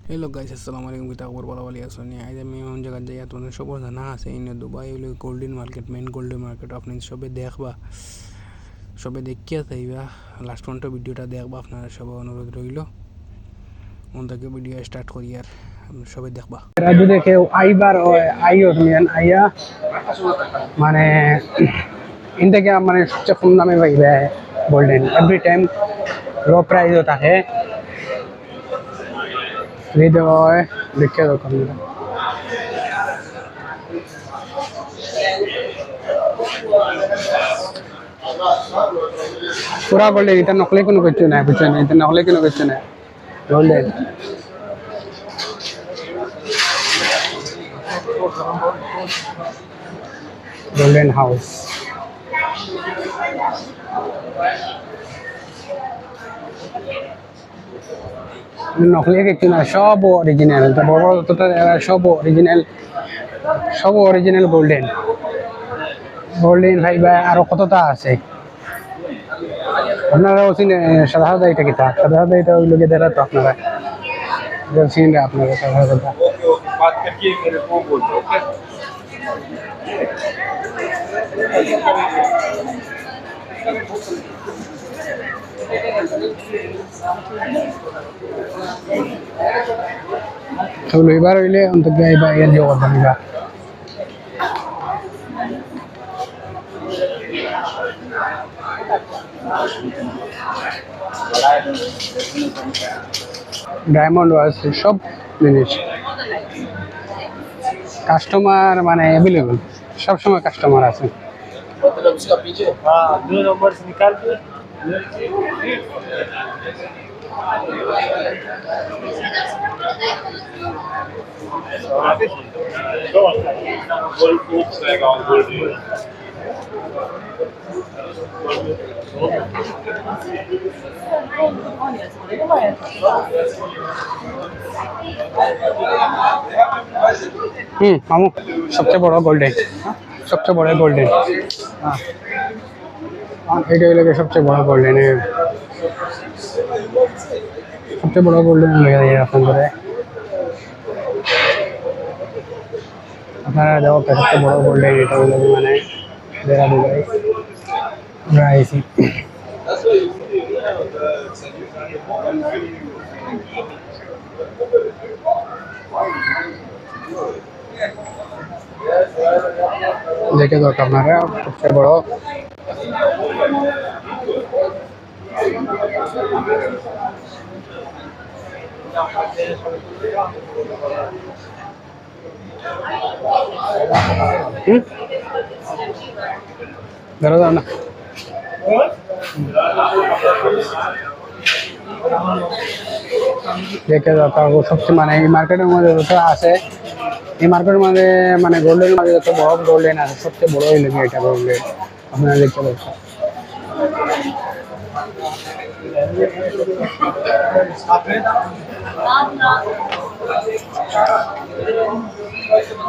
Hello guys, assalamualaikum. Kita kabar bala wali asoni. Aja আমি এমন জায়গা যাই তোমাদের সব জানা আছে ইন দুবাই হলো golden market main golden market আপনি সবে দেখবা সবে দেখিয়া যাইবা লাস্ট পর্যন্ত ভিডিওটা দেখবা আপনারা সব অনুরোধ রইল ওন থেকে ভিডিও স্টার্ট করি আর সবে দেখবা রাজু দেখে আইবার আইও তুমি আইয়া মানে ইনটাকে মানে সবচেয়ে কম দামে পাইবে গোল্ডেন এভরি টাইম লো প্রাইসও থাকে ভিডিও দেখে দোকান পুরা গোল্ডেন এটা নকলে কোনো কিছু নাই বুঝছেন এটা নকলে কোনো কিছু নাই গোল্ডেন গোল্ডেন হাউস নকলি কিছু না সব অরিজিনাল বড় বড় সব অরিজিনাল গোল্ডেন গোল্ডেন ভাইবা আরো কতটা আছে আপনারাও চিনে সাদা সাদা এটা কিতা সাদা সাদা এটা ওই লোকে দেখা তো আপনারা চিনে আপনারা সাদা সাদা बात करके मेरे को बोल दो ओके তো এবার হইলে অন্তত গাইবা এর জবাব দিবা ডায়মন্ড আছে সব জিনিস কাস্টমার মানে अवेलेबल सब समय কাস্টমার আছে मतलब उसका पीछे हाँ 2 नंबर से निकाल के गोल्ड टूप्स रहेगा गोल्ड মামু সবচেয়ে বড় গোল্ডেন সবচেয়ে বড় গোল্ডেন এটা হইলে সবচেয়ে বড় গোল্ডেন সবচেয়ে বড় গোল্ডেন আপনাদের আপনারা দেখো সবচেয়ে বড় গোল্ডেন এটা হইলে মানে দেরা দুবাই আমরা আইসি দেখে দরকার আপনারা সবচেয়ে বড় ধরো দাও না দেখে দরকার সবচেয়ে মানে এই মার্কেটের মধ্যে যত আছে এই মার্কেটের মধ্যে মানে গোল্ডেন মাঝে যত বড় গোল্ডেন আছে সবচেয়ে বড় হইলে এটা গোল্ডেন আপনারা দেখতে পাচ্ছেন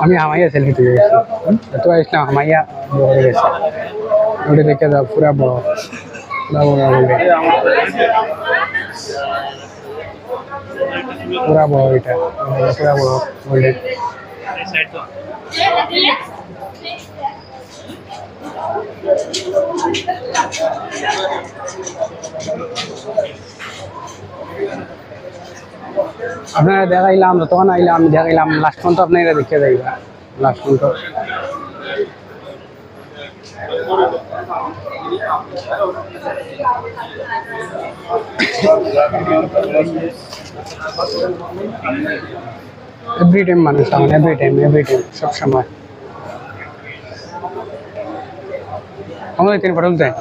আমি হামাইয়া সেলফি তুলে গেছি তো আসলাম হামাইয়া বড় হয়ে গেছে ওটা দেখে দাও পুরা বড় পুরা বড় এটা পুরা বড় গোল্ডেন আপনারা দেখাইলাম তখন আইলাম আমি দেখাইলাম লাস্ট পর্যন্ত আপনারা দেখে যাইবা লাস্ট পর্যন্ত এভরি টাইম মানুষ আমার এভরি টাইম সব সময় আমাদের তিন পটল দেয়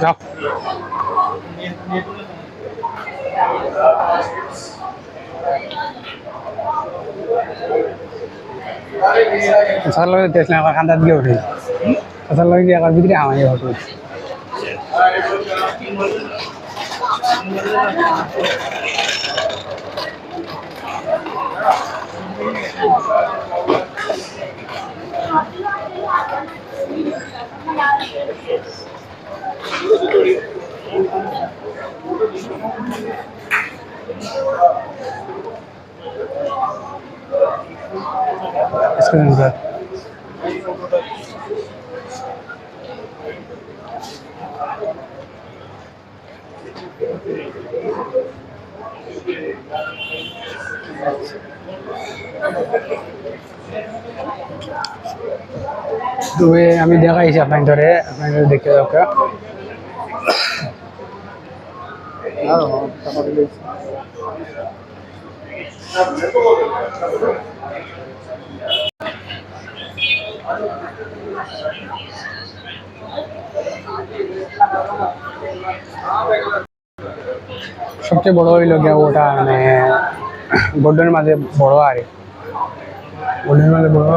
যাও আসার লগে দেখলাম আবার কান্দাত গিয়ে উঠে আসার লগে গিয়ে আবার ভিতরে আমায় হতো সুন্দর। তবে আমি দেখাইছি আপনাদের দেখে ওকে সবচেয়ে বড় হইল গিয়া ওটা মানে গোল্ডেনের মাঝে বড় আর গোল্ডেনের মাঝে বড়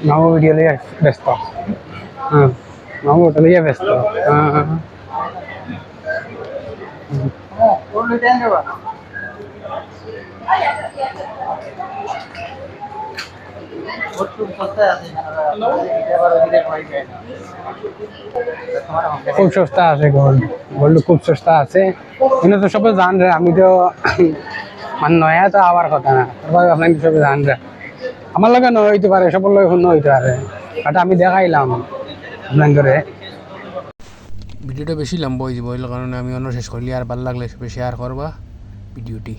ನಾವು ವಿಡಿಯೋಲಿ ব্যস্ত হ্যাঁ ನಾವು ওটালিয়ে ব্যস্ত হ্যাঁ খুব সস্তা আছে গোল্ড গোল্ড খুব সস্তা আছে কিন্তু তো সবাই জান রে আমি তো মানে নয়া তো আবার কথা না তারপর আপনার সবাই জান রে আমার লগে ন হইতে পারে সবার লগে শূন্য হইতে পারে বাট আমি দেখাইলাম আপনাদের ভিডিওটা বেশি লম্বা হয়ে যাব এই কারণে আমি অন্য শেষ করলি আর ভালো লাগলে সবাই শেয়ার করবা ভিডিওটি।